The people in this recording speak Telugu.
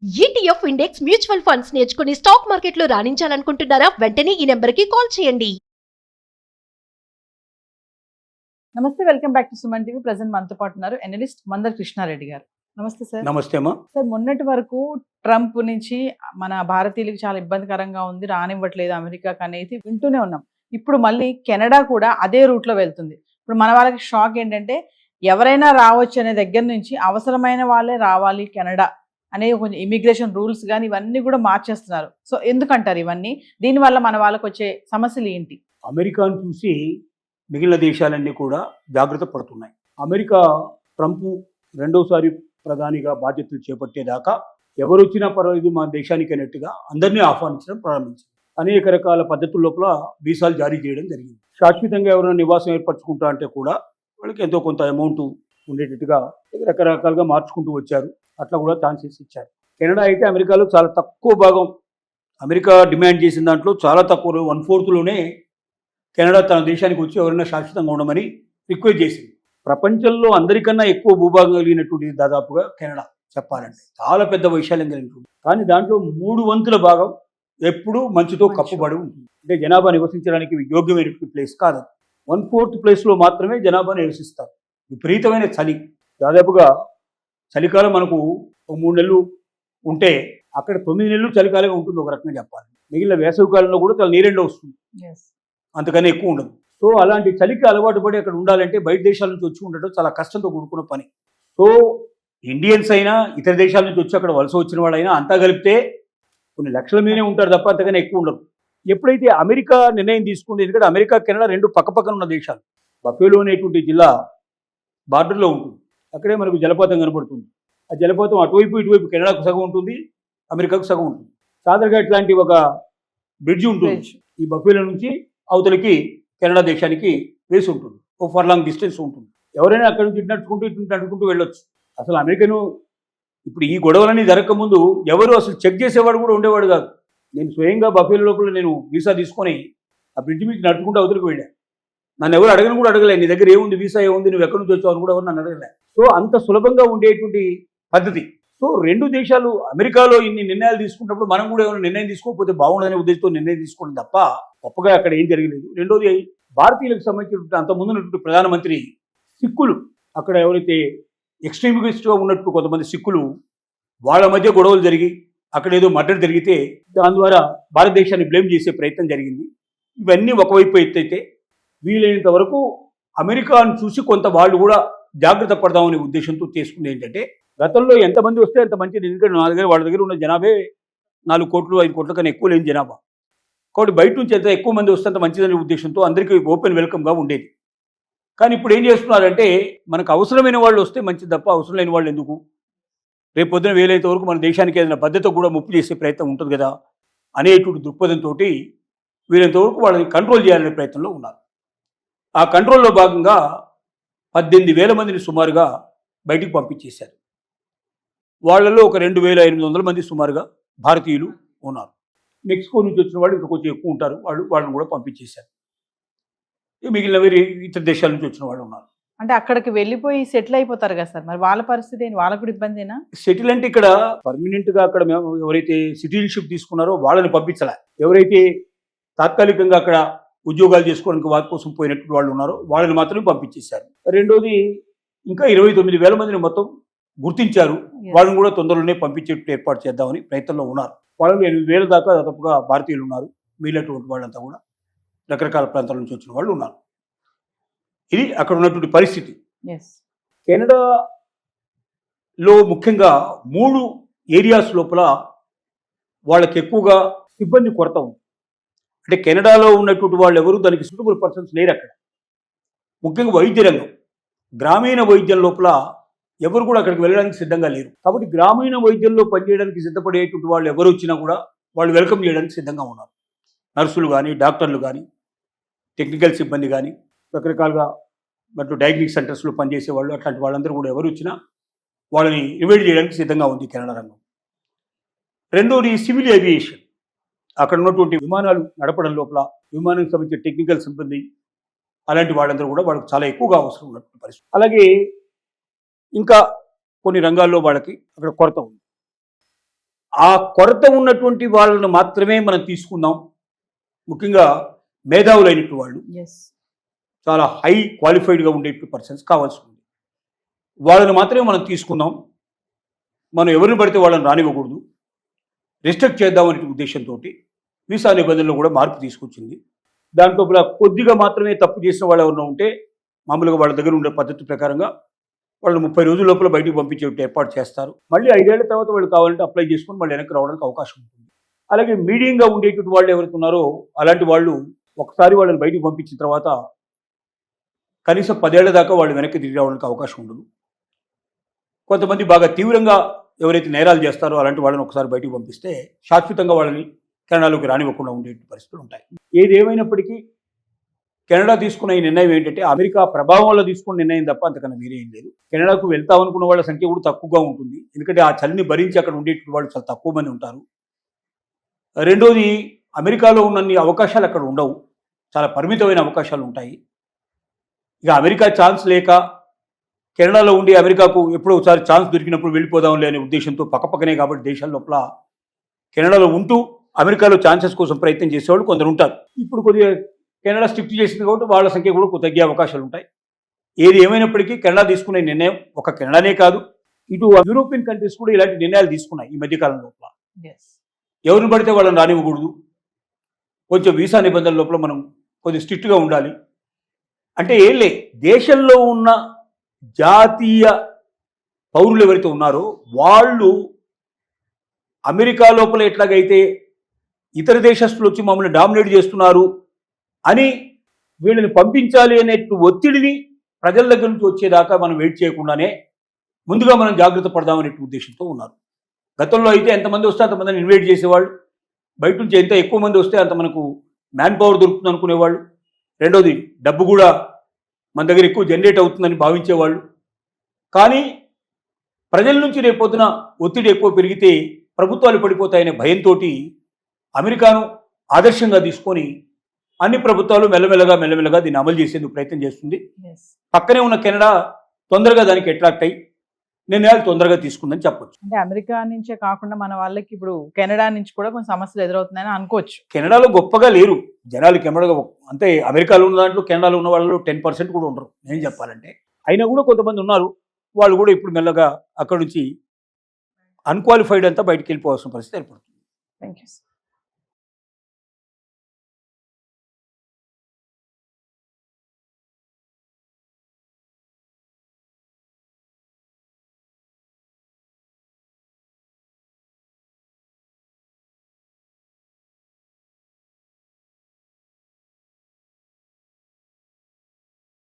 ఈటీఎఫ్ ఇండెక్స్ మ్యూచువల్ ఫండ్స్ నేర్చుకుని స్టాక్ మార్కెట్లో రాణించాలనుకుంటున్నారా? వెంటనే ఈ నెంబర్కి కాల్ చేయండి. నమస్తే, welcome back to Suman TV. Present మనతో పాటు ఉన్నారు ఎనలిస్ట్ మందర్ కృష్ణారెడ్డి గారు. నమస్తే సార్. నమస్తే అమ్మా. సార్, మొన్నటి వరకు ట్రంప్ నుంచి మన భారతీయులకు చాలా ఇబ్బందికరంగా ఉంది, రానివ్వట్లేదు అమెరికాకి అనేది వింటూనే ఉన్నాం. ఇప్పుడు మళ్ళీ కెనడా కూడా అదే రూట్ లో వెళ్తుంది. ఇప్పుడు మన వాళ్ళకి షాక్ ఏంటంటే, ఎవరైనా రావచ్చు అనే దగ్గర నుంచి అవసరమైన వాళ్ళే రావాలి కెనడా అనే కొంచెం ఇమిగ్రేషన్ రూల్స్ కానీ ఇవన్నీ కూడా మార్చేస్తున్నారు. సో ఎందుకంటారు ఇవన్నీ? దీనివల్ల మన వాళ్ళకి వచ్చే సమస్యలు ఏంటి? అమెరికాను చూసి మిగిలిన దేశాలన్నీ కూడా జాగ్రత్త పడుతున్నాయి. అమెరికా ట్రంప్ రెండోసారి ప్రధానిగా బాధ్యతలు చేపట్టేదాకా ఎవరు వచ్చినా పర్వాలేదు మా దేశానికి అన్నట్టుగా అందరినీ ఆహ్వానించడం ప్రారంభించింది. అనేక రకాల పద్ధతుల లోపల వీసాలు జారీ చేయడం జరిగింది. శాశ్వతంగా ఎవరైనా నివాసం ఏర్పరచుకుంటా అంటే కూడా వాళ్ళకి ఎంతో కొంత అమౌంట్ ఉండేటట్టుగా రకరకాలుగా మార్చుకుంటూ వచ్చారు. అట్లా కూడా ఛాన్సెస్ ఇచ్చారు. కెనడా అయితే అమెరికాలో చాలా తక్కువ భాగం, అమెరికా డిమాండ్ చేసిన దాంట్లో చాలా తక్కువ 1/4 కెనడా తన దేశానికి వచ్చి ఎవరైనా శాశ్వతంగా ఉండమని రిక్వెస్ట్ చేసింది. ప్రపంచంలో అందరికన్నా ఎక్కువ భూభాగం కలిగినటువంటి దాదాపుగా కెనడా చెప్పాలంటే చాలా పెద్ద వైశాల్యం కలిగినటువంటి, కానీ దాంట్లో 3/4 భాగం ఎప్పుడూ మంచుతో కప్పుబడి ఉంటుంది. అంటే జనాభా నివసించడానికి యోగ్యమైనటువంటి ప్లేస్ కాదు. 1/4 ప్లేస్లో మాత్రమే జనాభా నివసిస్తారు. విపరీతమైన చలి, దాదాపుగా చలికాలం మనకు 3 నెలలు ఉంటే అక్కడ 9 నెలలు చలికాలంగా ఉంటుంది ఒక రకంగా చెప్పాలి. మిగిలిన వేసవి కాలంలో కూడా చాలా నీరెండ వస్తుంది, అంతకన్నా ఎక్కువ ఉండదు. సో అలాంటి చలికి అలవాటు పడి అక్కడ ఉండాలంటే బయట దేశాల నుంచి వచ్చి ఉండటం చాలా కష్టంతో కూడుకున్న పని. సో ఇండియన్స్ అయినా ఇతర దేశాల నుంచి వచ్చి అక్కడ వలస వచ్చిన వాళ్ళైనా అంతా కలిపితే కొన్ని లక్షల మీదనే ఉంటారు తప్ప అంతకన్నా ఎక్కువ ఉండరు. ఎప్పుడైతే అమెరికా నిర్ణయం తీసుకుంది, ఎందుకంటే అమెరికా కెనడా రెండు పక్కపక్కన ఉన్న దేశాలు. బఫేలో అనేటువంటి జిల్లా బార్డర్లో ఉంటుంది, అక్కడే మనకు జలపాతం కనబడుతుంది. ఆ జలపాతం అటువైపు ఇటువైపు కెనడాకు సగం ఉంటుంది, అమెరికాకు సగం ఉంటుంది. సాదర్గా ఇట్లాంటి ఒక బ్రిడ్జ్ ఉంటుంది, ఈ బఫేలో నుంచి అవతలికి కెనడా దేశానికి వేసి ఉంటుంది. ఓ ఫర్లాంగ్ డిస్టెన్స్ ఉంటుంది. ఎవరైనా అక్కడ నుంచి ఇటు నడుచుకుంటూ వెళ్ళొచ్చు. అసలు అమెరికను ఇప్పుడు ఈ గొడవలన్నీ జరగకముందు ఎవరు అసలు చెక్ చేసేవాడు కూడా ఉండేవాడు కాదు. నేను స్వయంగా బఫేలో లోపల నేను వీసా తీసుకొని ఆ బ్రిడ్జ్ మీద నడుచుకుంటూ అవతలికి వెళ్ళాను. నన్ను ఎవరు అడగను కూడా అడగలేదు, నీ దగ్గర ఏముంది, వీసా ఏముంది, నువ్వు ఎక్కడి నుంచి వచ్చావు అని కూడా ఎవరు నన్ను అడగలే. సో అంత సులభంగా ఉండేటువంటి పద్ధతి. సో రెండు దేశాలు అమెరికాలో ఇన్ని నిర్ణయాలు తీసుకున్నప్పుడు మనం కూడా ఏమైనా నిర్ణయం తీసుకోకపోతే బాగుండదనే ఉద్దేశంతో నిర్ణయం తీసుకోవడం తప్ప గొప్పగా అక్కడ ఏం జరగలేదు. రెండోది, భారతీయులకు సంబంధించినటువంటి అంత ముందున్నటువంటి ప్రధానమంత్రి సిక్కులు, అక్కడ ఎవరైతే ఎక్స్ట్రీమిస్ట్గా ఉన్నట్టు కొంతమంది సిక్కులు, వాళ్ళ మధ్య గొడవలు జరిగి అక్కడ ఏదో మర్డర్ జరిగితే దాని ద్వారా భారతదేశాన్ని బ్లేమ్ చేసే ప్రయత్నం జరిగింది. ఇవన్నీ ఒకవైపు ఎత్తైతే వీలైనంత వరకు అమెరికాను చూసి కొంత వాళ్ళు కూడా జాగ్రత్త పడదామనే ఉద్దేశంతో చేసుకుంది ఏంటంటే, గతంలో ఎంతమంది వస్తే అంత మంచిది. ఎందుకంటే వాళ్ళ దగ్గర ఉన్న జనాభే 4 కోట్లు 5 కోట్ల కన్నా ఎక్కువ లేని జనాభా. కాబట్టి బయట నుంచి ఎంత ఎక్కువ మంది వస్తే అంత మంచిదనే ఉద్దేశంతో అందరికీ ఓపెన్ వెల్కమ్గా ఉండేది. కానీ ఇప్పుడు ఏం చేస్తున్నారంటే, మనకు అవసరమైన వాళ్ళు వస్తే మంచిది తప్ప అవసరం లేని వాళ్ళు ఎందుకు, రేపు పొద్దున వీలైనంత వరకు మన దేశానికి ఏదైనా భద్రత కూడా ముప్పు చేసే ప్రయత్నం ఉంటుంది కదా అనేటువంటి దృక్పథంతో వీలైనంత వరకు వాళ్ళని కంట్రోల్ చేయాలనే ప్రయత్నంలో ఉన్నారు. ఆ కంట్రోల్లో భాగంగా 18,000 మందిని సుమారుగా బయటికి పంపించేశారు. వాళ్ళలో ఒక 2,800 మంది సుమారుగా భారతీయులు ఉన్నారు. మెక్సికో నుంచి వచ్చిన వాళ్ళు ఇంకా కొంచెం ఎక్కువ ఉంటారు, వాళ్ళని కూడా పంపించేశారు. మిగిలిన ఇతర దేశాల నుంచి వచ్చిన వాళ్ళు ఉన్నారు. అంటే అక్కడికి వెళ్ళిపోయి సెటిల్ అయిపోతారు కదా సార్, మరి వాళ్ళ పరిస్థితి ఏంటి? వాళ్ళకు కూడా ఇబ్బందేనా? సెటిల్ అంటే ఇక్కడ పర్మనెంట్గా అక్కడ ఎవరైతే సిటిజన్షిప్ తీసుకున్నారో వాళ్ళని పంపించలే. ఎవరైతే తాత్కాలికంగా అక్కడ ఉద్యోగాలు చేసుకోవడానికి వారి కోసం పోయినటువంటి వాళ్ళు ఉన్నారో వాళ్ళని మాత్రమే పంపించేశారు. రెండోది, ఇంకా 29,000 మందిని మొత్తం గుర్తించారు. వాళ్ళని కూడా తొందరలోనే పంపించేట్టు ఏర్పాటు చేద్దామని ప్రయత్నంలో ఉన్నారు. వాళ్ళు 8,000 దాకా దాదాపుగా భారతీయులు ఉన్నారు. వీళ్ళటువంటి వాళ్ళంతా కూడా రకరకాల ప్రాంతాల నుంచి వచ్చిన వాళ్ళు ఉన్నారు. ఇది అక్కడ ఉన్నటువంటి పరిస్థితి. కెనడాలో ముఖ్యంగా 3 ఏరియాస్ లోపల వాళ్ళకి ఎక్కువగా సిబ్బంది కొరత ఉంది. అంటే కెనడాలో ఉన్నటువంటి వాళ్ళు ఎవరు దానికి సూటబుల్ పర్సన్స్ లేరు అక్కడ. ముఖ్యంగా వైద్య రంగం, గ్రామీణ వైద్యం లోపల ఎవరు కూడా అక్కడికి వెళ్ళడానికి సిద్ధంగా లేరు. కాబట్టి గ్రామీణ వైద్యంలో పనిచేయడానికి సిద్ధపడేటువంటి వాళ్ళు ఎవరు వచ్చినా కూడా వాళ్ళు వెల్కమ్ చేయడానికి సిద్ధంగా ఉన్నారు. నర్సులు కానీ, డాక్టర్లు కానీ, టెక్నికల్ సిబ్బంది కానీ, రకరకాలుగా మరియు డయాగ్నిక్ సెంటర్స్లో పనిచేసే వాళ్ళు, అట్లాంటి వాళ్ళందరూ కూడా ఎవరు వచ్చినా వాళ్ళని ఇన్వైట్ చేయడానికి సిద్ధంగా ఉంది కెనడా రంగం. రెండోది, సివిల్ ఏవియేషన్. అక్కడ ఉన్నటువంటి విమానాలు నడపడం లోపల విమానానికి సంబంధించిన టెక్నికల్ సిబ్బంది, అలాంటి వాళ్ళందరూ కూడా వాళ్ళకి చాలా ఎక్కువగా అవసరం ఉన్నటువంటి పరిస్థితి. అలాగే ఇంకా కొన్ని రంగాల్లో వాళ్ళకి అక్కడ కొరత ఉంది. ఆ కొరత ఉన్నటువంటి వాళ్ళని మాత్రమే మనం తీసుకుందాం. ముఖ్యంగా మేధావులైనటువంటి వాళ్ళు, ఎస్. చాలా హై క్వాలిఫైడ్గా ఉండేటువంటి పర్సన్స్ కావాల్సి ఉంది. వాళ్ళని మాత్రమే మనం తీసుకుందాం. మనం ఎవరిని పడితే వాళ్ళని రానివ్వకూడదు, రిస్ట్రిక్ట్ చేద్దామనే ఉద్దేశంతో వీసా నిబంధనలు కూడా మార్పు తీసుకొచ్చింది. దాంట్లో కూడా కొద్దిగా మాత్రమే తప్పు చేసిన వాళ్ళు ఎవరైనా ఉంటే మామూలుగా వాళ్ళ దగ్గర ఉండే పద్ధతి ప్రకారంగా వాళ్ళు 30 రోజుల లోపల బయటికి పంపించే ఏర్పాటు చేస్తారు. మళ్ళీ 5 ఏళ్ల తర్వాత వాళ్ళు కావాలంటే అప్లై చేసుకొని మళ్ళీ వెనక్కి రావడానికి అవకాశం ఉంటుంది. అలాగే మీడియంగా ఉండేటువంటి వాళ్ళు ఎవరైతే ఉన్నారో అలాంటి వాళ్ళు ఒకసారి వాళ్ళని బయటికి పంపించిన తర్వాత కనీసం 10 ఏళ్ల దాకా వాళ్ళు వెనక్కి తిరిగి రావడానికి అవకాశం ఉండదు. కొంతమంది బాగా తీవ్రంగా ఎవరైతే నేరాలు చేస్తారో అలాంటి వాళ్ళని ఒకసారి బయటికి పంపిస్తే శాశ్వతంగా వాళ్ళని కెనడాలోకి రానివ్వకుండా ఉండే పరిస్థితులు ఉంటాయి. ఏది ఏమైనప్పటికీ కెనడా తీసుకున్న ఈ నిర్ణయం ఏంటంటే అమెరికా ప్రభావం వల్ల తీసుకున్న నిర్ణయం తప్ప అంతకన్నా వేరే ఏం లేదు. కెనడాకు వెళ్తామనుకున్న వాళ్ళ సంఖ్య కూడా తక్కువగా ఉంటుంది. ఎందుకంటే ఆ చలిని భరించి అక్కడ ఉండేటువంటి వాళ్ళు చాలా తక్కువ మంది ఉంటారు. రెండోది, అమెరికాలో ఉన్నన్ని అవకాశాలు అక్కడ ఉండవు, చాలా పరిమితమైన అవకాశాలు ఉంటాయి. ఇక అమెరికా ఛాన్స్ లేక కెనడాలో ఉండి అమెరికాకు ఎప్పుడో ఒకసారి ఛాన్స్ దొరికినప్పుడు వెళ్ళిపోదాంలే అనే ఉద్దేశంతో పక్కపక్కనే కాబట్టి దేశాల లోపల కెనడాలో ఉంటూ అమెరికాలో ఛాన్సెస్ కోసం ప్రయత్నం చేసేవాళ్ళు కొందరు ఉంటారు. ఇప్పుడు కొద్దిగా కెనడా స్ట్రిక్ట్ చేసింది కాబట్టి వాళ్ళ సంఖ్య కూడా తగ్గే అవకాశాలు ఉంటాయి. ఏది ఏమైనప్పటికీ కెనడా తీసుకునే నిర్ణయం ఒక కెనడానే కాదు, ఇటు యూరోపియన్ కంట్రీస్ కూడా ఇలాంటి నిర్ణయాలు తీసుకున్నాయి ఈ మధ్యకాలం లోపల. ఎవరిని పడితే వాళ్ళని రానివ్వకూడదు, కొంచెం వీసా నిబంధనల లోపల మనం కొద్దిగా స్ట్రిక్ట్గా ఉండాలి. అంటే ఏం లే, దేశంలో ఉన్న జాతీయ పౌరులు ఎవరైతే ఉన్నారో వాళ్ళు అమెరికా లోపల ఎట్లాగైతే ఇతర దేశస్తులు వచ్చి మమ్మల్ని డామినేట్ చేస్తున్నారు అని వీళ్ళని పంపించాలి అనే ఒత్తిడిని ప్రజల దగ్గర నుంచి వచ్చేదాకా మనం వెయిట్ చేయకుండానే ముందుగా మనం జాగ్రత్త పడదామనే ఉద్దేశంతో ఉన్నారు. గతంలో అయితే ఎంతమంది వస్తే అంతమందిని ఇన్వైట్ చేసేవాళ్ళు, బయట నుంచి ఎంత ఎక్కువ మంది వస్తే అంత మనకు మ్యాన్ పవర్ దొరుకుతుంది అనుకునేవాళ్ళు. రెండోది, డబ్బు కూడా మన దగ్గర ఎక్కువ జనరేట్ అవుతుందని భావించేవాళ్ళు. కానీ ప్రజల నుంచి రేపొద్దున ఒత్తిడి ఎక్కువ పెరిగితే ప్రభుత్వాలు పడిపోతాయనే భయంతో అమెరికాను ఆదర్శంగా తీసుకొని అన్ని ప్రభుత్వాలు మెల్లమెల్లగా దీన్ని అమలు చేసేందుకు ప్రయత్నం చేస్తుంది. పక్కనే ఉన్న కెనడా తొందరగా దానికి అట్రాక్ట్ అయ్యి నిర్ణయాలు తొందరగా తీసుకుందని చెప్పొచ్చు. అంటే అమెరికా నుంచే కాకుండా మన వాళ్ళకి ఇప్పుడు కెనడా నుంచి కూడా కొన్ని సమస్యలు ఎదురవుతున్నాయని అనుకోవచ్చు. కెనడాలో గొప్పగా లేరు జనాలు, కెనడా అంటే అమెరికాలో ఉన్న దాంట్లో కెనడాలో ఉన్న వాళ్ళు 10% కూడా ఉండరు నేను చెప్పాలంటే. అయినా కూడా కొంతమంది ఉన్నారు, వాళ్ళు కూడా ఇప్పుడు మెల్లగా అక్కడ నుంచి అన్క్వాలిఫైడ్ అంతా బయటికి వెళ్ళిపోవాల్సిన పరిస్థితి ఏర్పడుతుంది. Thank you.